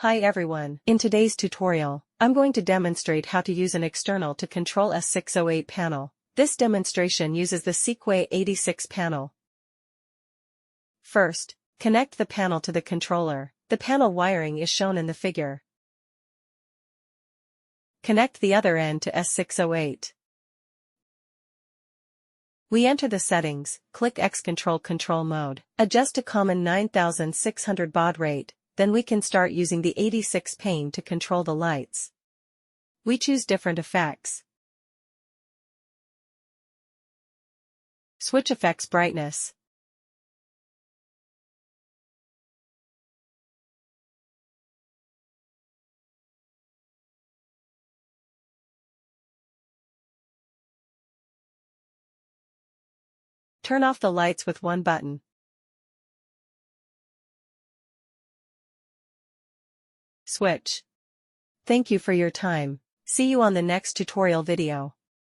Hi everyone, in today's tutorial, I'm going to demonstrate how to use an external to control S608 panel. This demonstration uses the Seekway 86 panel. First, connect the panel to the controller. The panel wiring is shown in the figure. Connect the other end to S608. We enter the settings, click X control mode, adjust to common 9600 baud rate. Then we can start using the 86 pane to control the lights. We choose different effects. Switch effects brightness. Turn off the lights with one button. Switch. Thank you for your time. See you on the next tutorial video.